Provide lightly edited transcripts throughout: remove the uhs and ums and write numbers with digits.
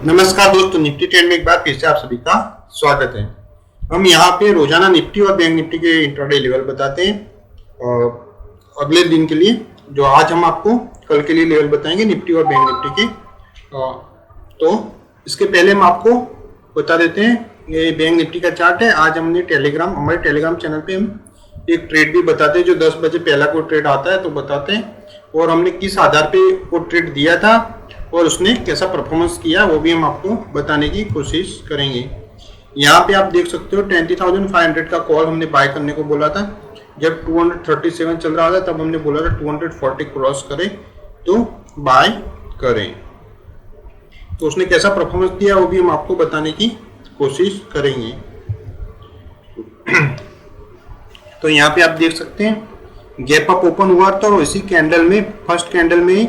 नमस्कार दोस्तों, Nifty trend में एक बार फिर से आप सभी का स्वागत है। हम यहाँ पे रोजाना निफ्टी और बैंक निफ्टी के इंट्राडे लेवल बताते हैं और अगले दिन के लिए जो आज हम आपको कल के लिए लेवल बताएंगे निफ्टी और बैंक निफ्टी के। तो इसके पहले हम आपको बता देते हैं, ये बैंक निफ्टी का चार्ट है। आज हमने हमारे टेलीग्राम चैनल पे हम एक ट्रेड भी बताते हैं, जो 10 बजे पहला कोई ट्रेड आता है तो बताते हैं, और हमने किस आधार पे वो ट्रेड दिया था और उसने कैसा परफॉर्मेंस किया वो भी हम आपको बताने की कोशिश करेंगे। यहाँ पे आप देख सकते हो 20,500 का कॉल हमने बाय करने को बोला था। जब 237 चल रहा था तब हमने बोला था 240 क्रॉस करे तो बाय करें। तो उसने कैसा परफॉर्मेंस दिया वो भी हम आपको बताने की कोशिश करेंगे। तो यहाँ पे आप देख सकते हैं गैप अप ओपन हुआ था और इसी कैंडल में फर्स्ट कैंडल में ही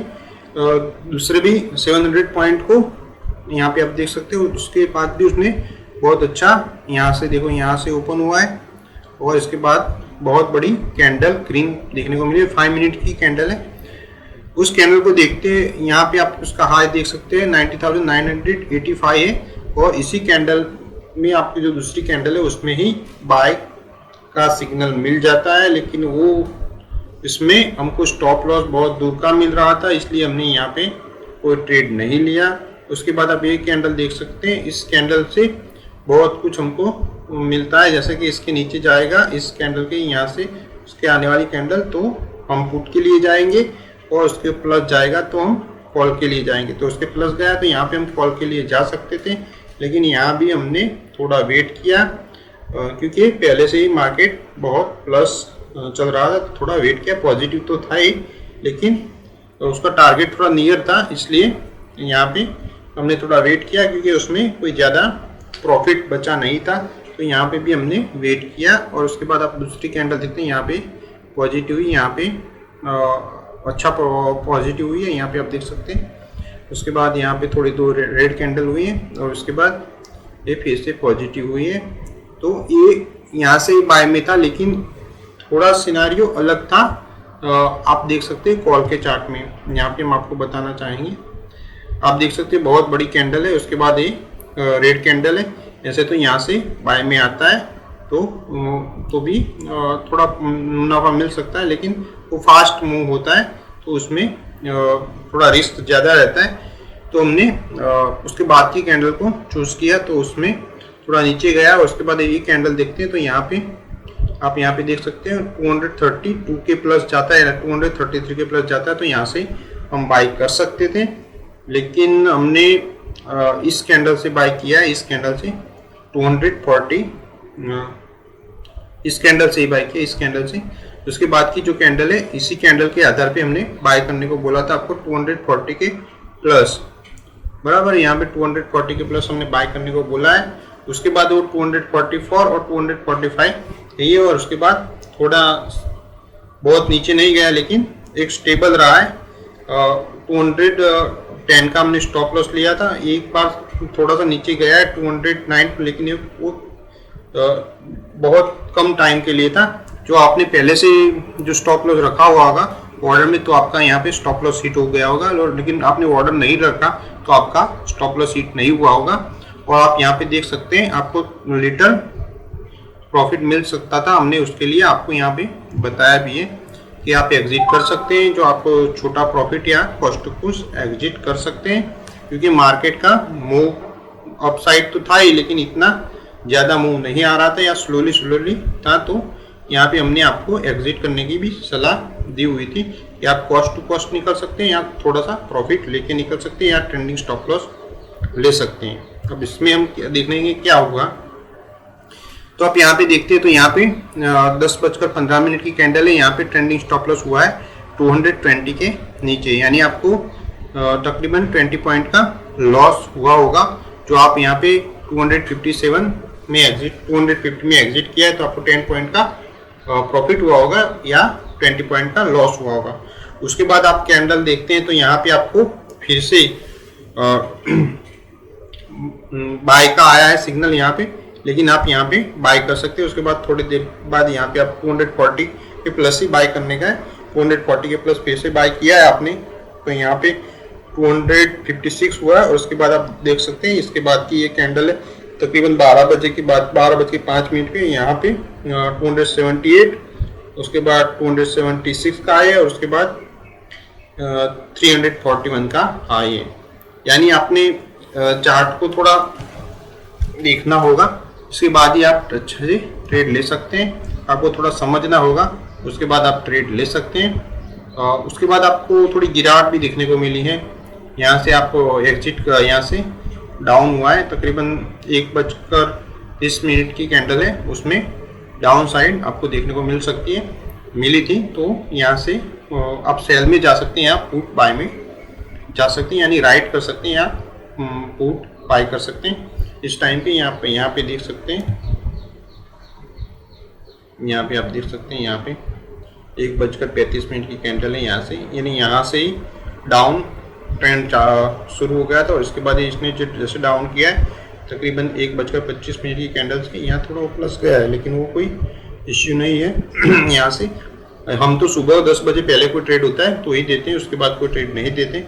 दूसरे भी 700 पॉइंट को यहाँ पे आप देख सकते हो। उसके बाद भी उसने बहुत अच्छा यहाँ से देखो, यहाँ से ओपन हुआ है और इसके बाद बहुत बड़ी कैंडल ग्रीन देखने को मिली। 5 मिनट की कैंडल है। उस कैंडल को देखते यहाँ पे आप उसका हाई देख सकते हैं 90,985 है और इसी कैंडल में आपकी जो दूसरी कैंडल है उसमें ही बाय का सिग्नल मिल जाता है, लेकिन वो इसमें हमको स्टॉप लॉस बहुत दूर का मिल रहा था, इसलिए हमने यहाँ पे कोई ट्रेड नहीं लिया। उसके बाद आप ये कैंडल देख सकते हैं, इस कैंडल से बहुत कुछ हमको मिलता है, जैसे कि इसके नीचे जाएगा इस कैंडल के यहाँ से उसके आने वाली कैंडल, तो हम पुट के लिए जाएंगे और उसके प्लस जाएगा तो हम कॉल के लिए जाएंगे। तो उसके प्लस गया तो यहाँ पे हम कॉल के लिए जा सकते थे, लेकिन यहाँ भी हमने थोड़ा वेट किया क्योंकि पहले से ही मार्केट बहुत प्लस चल रहा था, तो थोड़ा वेट किया। पॉजिटिव तो था ही, लेकिन उसका टारगेट थोड़ा नियर था, इसलिए यहाँ पे हमने थोड़ा वेट किया क्योंकि उसमें कोई ज़्यादा प्रॉफिट बचा नहीं था। तो यहाँ पे भी हमने वेट किया और उसके बाद आप दूसरी कैंडल देखते हैं, यहाँ पे पॉजिटिव हुई, यहाँ पे अच्छा पॉजिटिव हुई है, यहाँ पे आप देख सकते हैं। उसके बाद यहाँ पे थोड़ी दो रेड कैंडल हुई है और उसके बाद ये फिर से पॉजिटिव हुई है। तो ये यहाँ से बाय में था, लेकिन थोड़ा सिनारियो अलग था। आप देख सकते हैं कॉल के चार्ट में, यहाँ पे हम आपको बताना चाहेंगे। आप देख सकते हैं बहुत बड़ी कैंडल है, उसके बाद ये रेड कैंडल है। ऐसे तो यहाँ से बाय में आता है तो भी थोड़ा मुनाफा मिल सकता है, लेकिन वो फास्ट मूव होता है तो उसमें थोड़ा रिस्क ज़्यादा रहता है। तो हमने उसके बाद की कैंडल को चूज़ किया, तो उसमें थोड़ा नीचे गया। उसके बाद ये कैंडल देखते हैं तो यहाँ पे आप यहाँ पे देख सकते हैं 232 के प्लस जाता है, 233 के प्लस जाता है, तो यहाँ से हम बाई कर सकते थे, लेकिन हमने इस कैंडल से बाई किया, इस कैंडल से 240 इस कैंडल से ही बाई किया, इस कैंडल से। उसके बाद की जो कैंडल है इसी कैंडल के आधार पे हमने बाय करने को बोला था आपको 240 के प्लस, बराबर। यहाँ पे 240 के प्लस हमने बाय करने को बोला है। उसके बाद वो 244 और 245 यही है, और उसके बाद थोड़ा बहुत नीचे नहीं गया, लेकिन एक स्टेबल रहा है। 210 का हमने स्टॉप लॉस लिया था, एक बार थोड़ा सा नीचे गया है 209, लेकिन वो बहुत कम टाइम के लिए था। जो आपने पहले से जो स्टॉप लॉस रखा हुआ होगा ऑर्डर में, तो आपका यहाँ पे स्टॉप लॉस हिट हो गया होगा, लेकिन आपने ऑर्डर नहीं रखा तो आपका स्टॉप लॉस हिट नहीं हुआ होगा। और आप यहाँ पे देख सकते हैं आपको लिटिल प्रॉफिट मिल सकता था, हमने उसके लिए आपको यहाँ पे बताया भी है कि आप एग्जिट कर सकते हैं। जो आपको छोटा प्रॉफिट या कॉस्ट टू पुश एग्जिट कर सकते हैं, क्योंकि मार्केट का मूव अपसाइड तो था ही, लेकिन इतना ज़्यादा मूव नहीं आ रहा था या स्लोली था। तो यहाँ पे हमने आपको एग्जिट करने की भी सलाह दी हुई थी कि आप कॉस्ट टू कॉस्ट निकल सकते हैं या थोड़ा सा प्रॉफिट लेके निकल सकते हैं या ट्रेंडिंग स्टॉप लॉस ले सकते हैं। अब इसमें हम देखेंगे क्या होगा। तो आप यहाँ पे देखते हैं तो यहाँ पे 10:15 की कैंडल है, यहाँ पे ट्रेंडिंग स्टॉप लॉस हुआ है 220 के नीचे, यानी आपको तकरीबन 20 पॉइंट का लॉस हुआ होगा। जो आप यहाँ पे 250 में एग्जिट किया है, तो आपको 10 पॉइंट का प्रॉफिट हुआ होगा या 20 पॉइंट का लॉस हुआ होगा। उसके बाद आप कैंडल देखते हैं तो यहाँ पे आपको फिर से बाय का आया है सिग्नल यहाँ पे, लेकिन आप यहाँ पे बाय कर सकते हैं। उसके बाद थोड़ी देर बाद यहाँ पे आप 240 के प्लस ही बाय करने का है, 240 के प्लस फिर से बाय किया है आपने, तो यहाँ पे 256 हुआ है और उसके बाद आप देख सकते हैं इसके बाद की ये कैंडल है तकरीबन 12 बजे के बाद 12:05 पे यहाँ पे 278, उसके बाद 276 का हाई है और उसके बाद 341 का हाई है। यानी आपने चार्ट को थोड़ा देखना होगा, उसके बाद ही आप अच्छे से ट्रेड ले सकते हैं। आपको थोड़ा समझना होगा, उसके बाद आप ट्रेड ले सकते हैं। उसके बाद आपको थोड़ी गिरावट भी देखने को मिली है। यहाँ से आपको एग्जिट यहाँ से डाउन हुआ है, तकरीबन 1:30 की कैंडल है, उसमें डाउन साइड आपको देखने को मिली थी। तो यहाँ से आप सेल में जा सकते हैं, यहाँ पुट बाय में जा सकते हैं, यानी राइट कर सकते हैं, यहाँ पुट बाय कर सकते हैं। इस टाइम पे यहाँ पे देख सकते हैं, यहाँ पे आप देख सकते हैं, यहाँ पे 1:35 की कैंडल है यहाँ से, यानी यहाँ से ही डाउन ट्रेंड शुरू हो गया था और इसके बाद इसने जैसे डाउन किया है तकरीबन 1:25 की कैंडल से यहाँ थोड़ा प्लस गया है, लेकिन वो कोई इश्यू नहीं है। यहाँ से हम तो सुबह 10 बजे पहले कोई ट्रेड होता है तो ही देते हैं, उसके बाद कोई ट्रेड नहीं देते।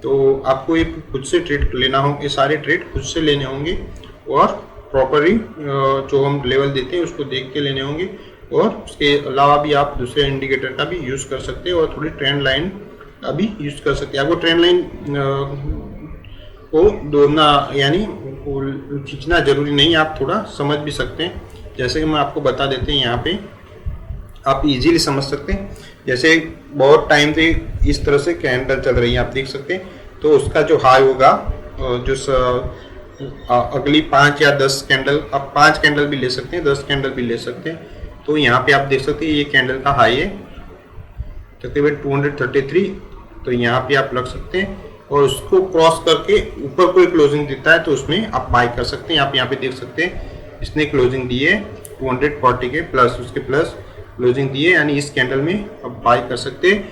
तो आपको ये खुद से ट्रेड लेना होगा, ये सारे ट्रेड खुद से लेने होंगे और प्रॉपरली जो हम लेवल देते हैं उसको देख के लेने होंगे। और उसके अलावा भी आप दूसरे इंडिकेटर का भी यूज़ कर सकते हैं और थोड़ी ट्रेंड लाइन का भी यूज़ कर सकते हैं। आपको ट्रेंड लाइन को दौड़ना यानी खींचना जरूरी नहीं, आप थोड़ा समझ भी सकते हैं। जैसे कि मैं आपको बता देते हैं, यहाँ पे आप इजीली समझ सकते हैं। जैसे बहुत टाइम से इस तरह से कैंडल चल रही है, आप देख सकते हैं, तो उसका जो हाई होगा जो अगली 5 या 10 कैंडल, आप 5 कैंडल भी ले सकते हैं, 10 कैंडल भी ले सकते हैं। तो यहाँ पे आप देख सकते हैं ये कैंडल का हाई है तकरीबन 233, तो यहाँ पे आप लग सकते हैं और उसको क्रॉस करके ऊपर कोई क्लोजिंग देता है तो उसमें आप बाय कर सकते हैं। आप यहाँ पे देख सकते हैं इसने क्लोजिंग दी है 240 के प्लस, उसके प्लस क्लोजिंग दी है, यानी इस कैंडल में आप बाय कर सकते हैं,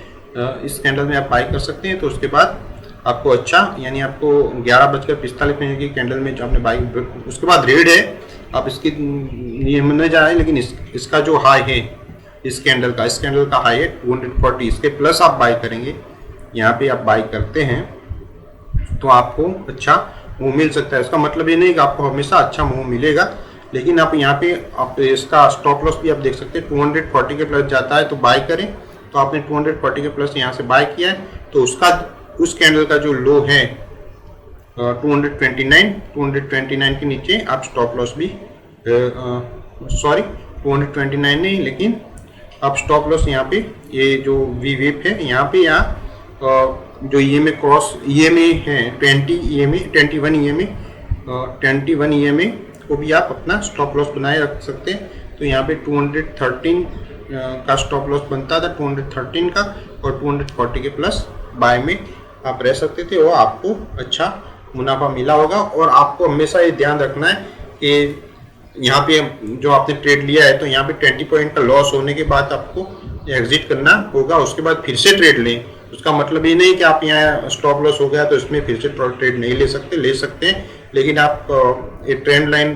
इस कैंडल में आप बाय कर सकते हैं। तो उसके बाद आपको अच्छा, यानी आपको 11:45 की कैंडल में जो आपने बाई, उसके बाद रेड है, आप इसकी नियम न जाए, लेकिन इसका जो हाई है इस कैंडल का हाई है 240, इसके प्लस आप बाई करेंगे। यहाँ पे आप बाई करते हैं तो आपको अच्छा मूव मिल सकता है। इसका मतलब ये नहीं कि आपको हमेशा अच्छा मूव मिलेगा, लेकिन आप यहाँ पे आप इसका स्टॉप लॉस भी आप देख सकते हैं 240 के प्लस जाता है तो बाय करें। तो आपने 240 के प्लस यहाँ से बाय किया है, तो उस कैंडल का जो लो है 229 के नीचे आप स्टॉप लॉस भी सॉरी 229 नहीं, लेकिन आप स्टॉप लॉस यहाँ पे ये जो वी वेप है यहाँ पे, जो EMA क्रॉस EMA है 21 EMA को भी आप अपना स्टॉप लॉस बनाए रख सकते हैं। तो यहाँ पे 213 का स्टॉप लॉस बनता था, 213 का, और 240 के प्लस बाय में आप रह सकते थे और आपको अच्छा मुनाफा मिला होगा। और आपको हमेशा ये ध्यान रखना है कि यहाँ पे जो आपने ट्रेड लिया है तो यहाँ पे 20 पॉइंट का लॉस होने के बाद आपको एग्जिट करना होगा, उसके बाद फिर से ट्रेड लें। उसका मतलब ये नहीं कि आप यहाँ स्टॉप लॉस हो गया तो इसमें फिर से ट्रेड नहीं ले सकते हैं, लेकिन आप ये ट्रेंड लाइन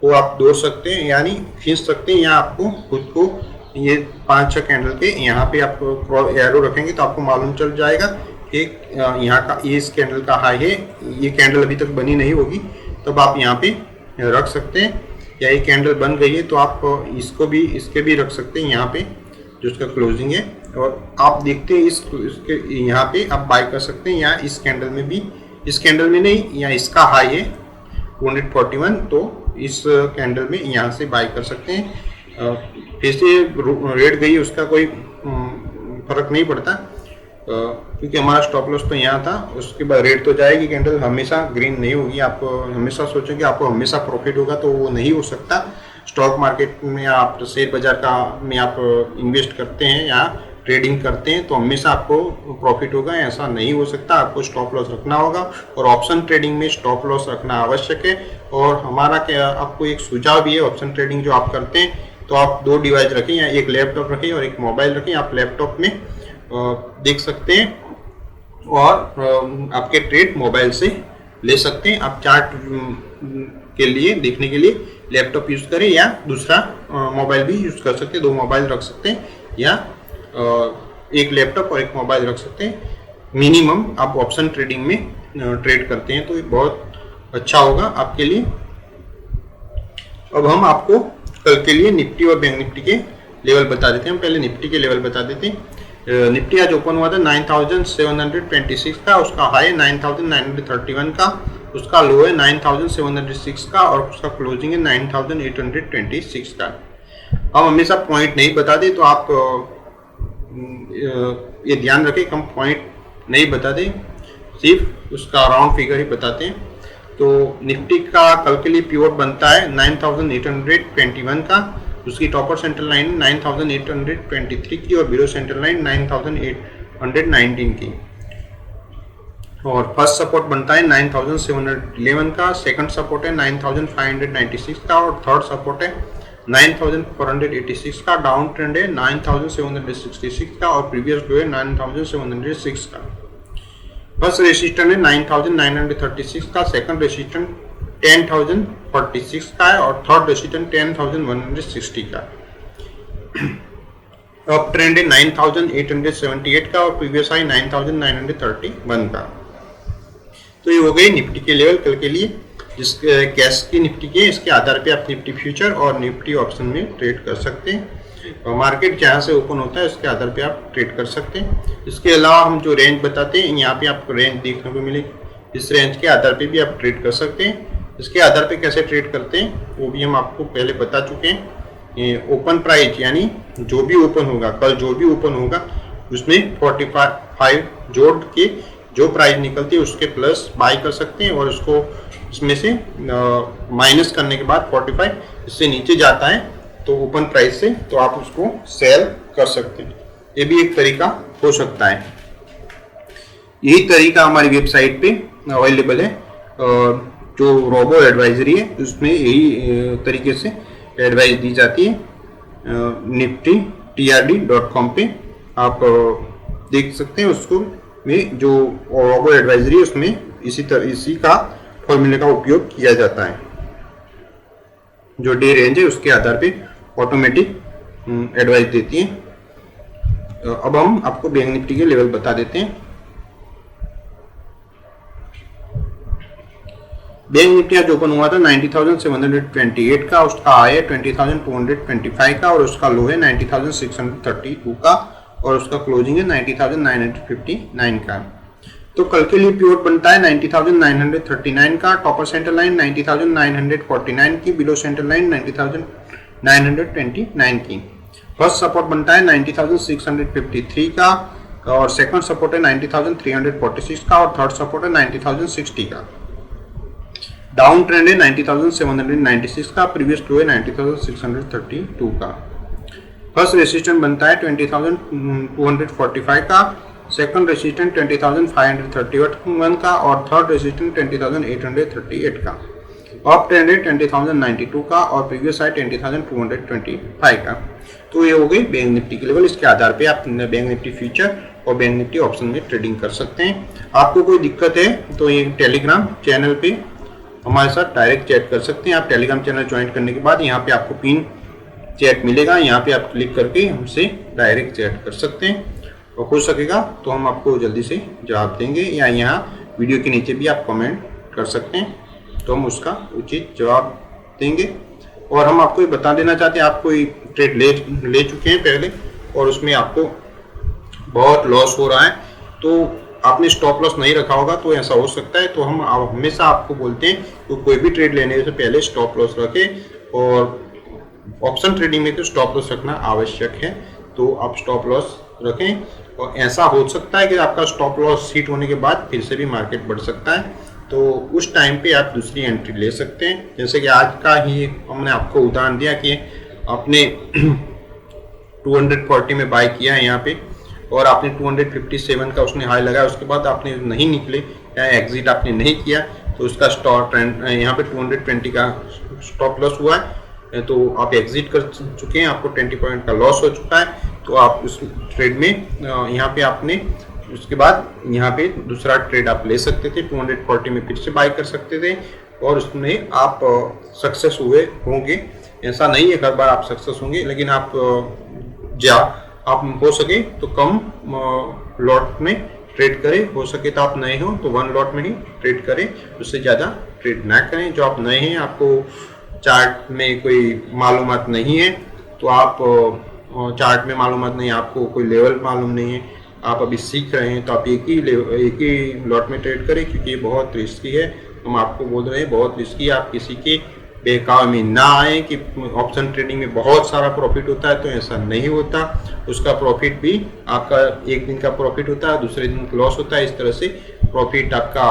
को आप दौड़ सकते हैं, यानी खींच सकते हैं। यहाँ आपको खुद को ये 5-6 कैंडल के यहाँ पे आप एरो रखेंगे तो आपको मालूम चल जाएगा कि यहाँ का इस कैंडल का हाई है, ये कैंडल अभी तक बनी नहीं होगी, तब आप यहाँ पे रख सकते हैं। या ये कैंडल बन गई है तो आप इसके भी रख सकते हैं यहाँ पे जो इसका क्लोजिंग है, और आप देखते हैं इसके यहाँ पे आप बाय कर सकते हैं। यहाँ इस कैंडल में भी, इस कैंडल में नहीं, यहाँ इसका हाई है 241, तो इस कैंडल में यहाँ से बाय कर सकते हैं। फिर से रेट गई उसका कोई फर्क नहीं पड़ता, क्योंकि हमारा स्टॉप लॉस तो यहाँ था, उसके बाद रेट तो जाएगी, कैंडल हमेशा ग्रीन नहीं होगी। आप हमेशा सोचेंगे आपको हमेशा प्रॉफिट होगा, तो वो नहीं हो सकता। स्टॉक मार्केट में आप शेयर बाजार में आप इन्वेस्ट करते हैं या ट्रेडिंग करते हैं तो हमेशा आपको प्रॉफिट होगा, ऐसा नहीं हो सकता। आपको स्टॉप लॉस रखना होगा, और ऑप्शन ट्रेडिंग में स्टॉप लॉस रखना आवश्यक है। और हमारा क्या आपको एक सुझाव भी है, ऑप्शन ट्रेडिंग जो आप करते हैं तो आप 2 डिवाइस रखें, या एक लैपटॉप रखें और एक मोबाइल रखें। आप लैपटॉप में देख सकते हैं और आपके ट्रेड मोबाइल से ले सकते हैं। आप चार्ट के लिए देखने के लिए लैपटॉप यूज़ करें या दूसरा मोबाइल भी यूज़ कर सकते हैं। 2 मोबाइल रख सकते हैं या एक लैपटॉप और एक मोबाइल रख सकते हैं। मिनिमम आप ऑप्शन ट्रेडिंग में ट्रेड करते हैं तो ये बहुत अच्छा होगा आपके लिए। अब हम आपको कल के लिए निफ्टी और बैंक निफ्टी के लेवल बता देते हैं। हम पहले निफ्टी के लेवल बता देते हैं। निफ्टी आज ओपन हुआ था 9726 का, उसका हाई 9931 का, उसका लो है 9706 का और उसका क्लोजिंग है 9826 का। हम हमेशा पॉइंट नहीं बताते तो आप ये ध्यान रखें, हम पॉइंट नहीं बताते, सिर्फ उसका राउंड फिगर ही बताते हैं। तो निफ्टी का कल के लिए पिवट बनता है 9821 का, उसकी टॉपर सेंट्रल लाइन 9823 की और बिलो सेंट्रल लाइन 9819 की। और फर्स्ट सपोर्ट बनता है 9711 का, सेकंड सपोर्ट है 9596 का और थर्ड सपोर्ट है 9486 का। डाउन ट्रेंड है 9766 का और प्रीवियस लो है 9706 का। फर्स्ट रेसिस्टेंस है 9936 का, सेकंड रेसिस्टेंस 10046 का है और थर्ड रेसिस्टेंस 10160 का। अप ट्रेंड है 9878 का और प्रीवियस हाई 9931 का। तो ये हो गई निफ्टी के लेवल कल के लिए। जिसके कैश की निफ्टी के इसके आधार पे आप निफ्टी फ्यूचर और निफ्टी ऑप्शन में ट्रेड कर सकते हैं। मार्केट जहाँ से ओपन होता है उसके आधार पे आप ट्रेड कर सकते हैं। इसके अलावा हम जो रेंज बताते हैं यहाँ पे आपको रेंज देखने को मिलेगी, इस रेंज के आधार पे भी आप ट्रेड कर सकते हैं। इसके आधार पे कैसे ट्रेड करते हैं वो भी हम आपको पहले बता चुके हैं। ओपन प्राइस यानी जो भी ओपन होगा, कल जो भी ओपन होगा उसमें 45 जोड़ के जो प्राइस निकलती है उसके प्लस बाई कर सकते हैं और उसको इसमें से माइनस करने के बाद 45 इससे नीचे जाता है तो ओपन प्राइस से, तो आप उसको सेल कर सकते हैं। ये भी एक तरीका हो सकता है। यही तरीका हमारी वेबसाइट पे अवेलेबल है। जो रोबो एडवाइजरी है उसमें यही तरीके से एडवाइस दी जाती है। निफ्टी trd.com पे आप देख सकते हैं उसको में जो रोबो एडवाइजरी है उसमें इसी का फॉर्मूले का उपयोग किया जाता है। जो डे रेंज है उसके आधार पे ऑटोमेटिक एडवाइस देती है। अब हम आपको बैंक निफ्टी के लेवल बता देते हैं। बैंक निफ्टी आज ओपन हुआ था 90,728 का, उसका हाई है 20,225 का और उसका लो है 90,632 का और उसका क्लोजिंग है 90,959 का। तो कल के लिए पिवट बनता है 90,939 का, टॉपर सेंटर लाइन 90,949 की, बिलो सेंटर लाइन 90,929 की। फर्स्ट सपोर्ट बनता है 90,653 का और सेकंड सपोर्ट है 90,346 का और थर्ड सपोर्ट है 90,060 का। डाउन ट्रेंड है 90,796 का, प्रीवियस लो है 90,632 का। फर्स्ट रेसिस्टेंस बनता है 20,245 का, सेकंड रेसिस्टेंस 20,531 का और थर्ड रेसिस्टेंस 20,838 का। अप ट्रेंड है 20,092 का और प्रीवियस हाई 20,225 का। तो ये हो गई बैंक निफ्टी के लेवल। इसके आधार पे आप बैंक निफ्टी फ्यूचर और बैंक निफ्टी ऑप्शन में ट्रेडिंग कर सकते हैं। आपको कोई दिक्कत है तो ये टेलीग्राम चैनल पे हमारे साथ डायरेक्ट चैट कर सकते हैं। आप टेलीग्राम चैनल ज्वाइन करने के बाद यहाँ पे आपको पिन चैट मिलेगा, यहाँ पे आप क्लिक करके हमसे डायरेक्ट चैट कर सकते हैं और हो सकेगा तो हम आपको जल्दी से जवाब देंगे, या यहाँ वीडियो के नीचे भी आप कमेंट कर सकते हैं तो हम उसका उचित जवाब देंगे। और हम आपको ये बता देना चाहते हैं, आप कोई ट्रेड ले चुके हैं पहले और उसमें आपको बहुत लॉस हो रहा है तो आपने स्टॉप लॉस नहीं रखा होगा तो ऐसा हो सकता है। तो हम हमेशा आपको बोलते हैं तो कोई भी ट्रेड लेने से पहले स्टॉप लॉस रखें और ऑप्शन ट्रेडिंग में तो स्टॉप लॉस रखना आवश्यक है। तो आप स्टॉप लॉस रखें और ऐसा हो सकता है कि आपका स्टॉप लॉस हिट होने के बाद फिर से भी मार्केट बढ़ सकता है, तो उस टाइम पे आप दूसरी एंट्री ले सकते हैं। जैसे कि आज का ही हमने आपको उदाहरण दिया कि आपने 240 में बाय किया है यहाँ पे और आपने 257 का उसने हाई लगाया, उसके बाद आपने नहीं निकले या एग्जिट आपने नहीं किया तो उसका स्टॉप ट्रेंड यहाँ पे 220 का स्टॉप लॉस हुआ है तो आप एग्जिट कर चुके हैं, आपको 20 पॉइंट का लॉस हो चुका है। तो आप उस ट्रेड में यहाँ पे आपने उसके बाद यहाँ पे दूसरा ट्रेड आप ले सकते थे, 240 में फिर से बाय कर सकते थे और उसमें आप सक्सेस हुए होंगे। ऐसा नहीं है हर बार आप सक्सेस होंगे, लेकिन आप हो सके तो कम लॉट में ट्रेड करें। हो सके तो आप नए हो तो 1 लॉट में ही ट्रेड करें, उससे ज़्यादा ट्रेड ना करें। जो आप नए हैं, आपको चार्ट में कोई मालूमात नहीं है, तो आप चार्ट में मालूमात नहीं, आपको कोई लेवल मालूम नहीं है, आप अभी सीख रहे हैं, तो आप एक ही लॉट में ट्रेड करें, क्योंकि ये बहुत रिस्की है। हम आपको बोल रहे हैं बहुत रिस्की है। आप किसी के बहकावे में ना आए कि ऑप्शन ट्रेडिंग में बहुत सारा प्रॉफिट होता है, तो ऐसा नहीं होता। उसका प्रॉफिट भी आपका एक दिन का प्रॉफिट होता है, दूसरे दिन लॉस होता है। इस तरह से प्रॉफिट आपका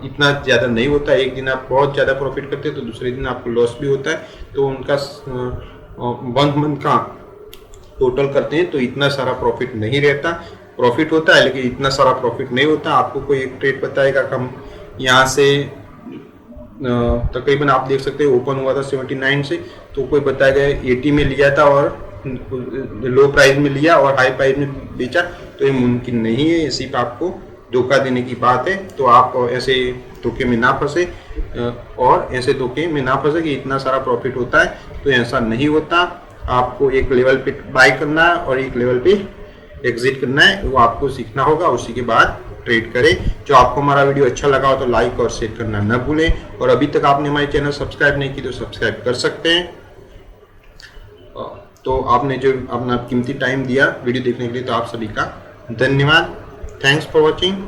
इतना ज़्यादा नहीं होता। एक दिन आप बहुत ज़्यादा प्रॉफिट करते हैं तो दूसरे दिन आपको लॉस भी होता है। तो उनका 1 मंथ का टोटल करते हैं तो इतना सारा प्रॉफिट नहीं रहता। प्रॉफिट होता है लेकिन इतना सारा प्रॉफिट नहीं होता। आपको कोई एक ट्रेड बताएगा कि हम यहाँ से तकरीबन आप देख सकते हैं ओपन हुआ था 79 से, तो कोई बताएगा 80 में लिया था और लो प्राइस में लिया और हाई प्राइस में बेचा, तो ये मुमकिन नहीं है। इसी पर आपको धोखा देने की बात है। तो आप ऐसे धोखे में ना फंसे और ऐसे धोखे में ना फंसे कि इतना सारा प्रॉफिट होता है, तो ऐसा नहीं होता। आपको एक लेवल पे बाय करना है और एक लेवल पे एग्जिट करना है, वो आपको सीखना होगा। उसी के बाद ट्रेड करें। जो आपको हमारा वीडियो अच्छा लगा हो तो लाइक और शेयर करना न भूलें, और अभी तक आपने हमारे चैनल सब्सक्राइब नहीं की तो सब्सक्राइब कर सकते हैं। तो आपने जो अपना कीमती टाइम दिया वीडियो देखने के लिए, तो आप सभी का धन्यवाद। Thanks for watching.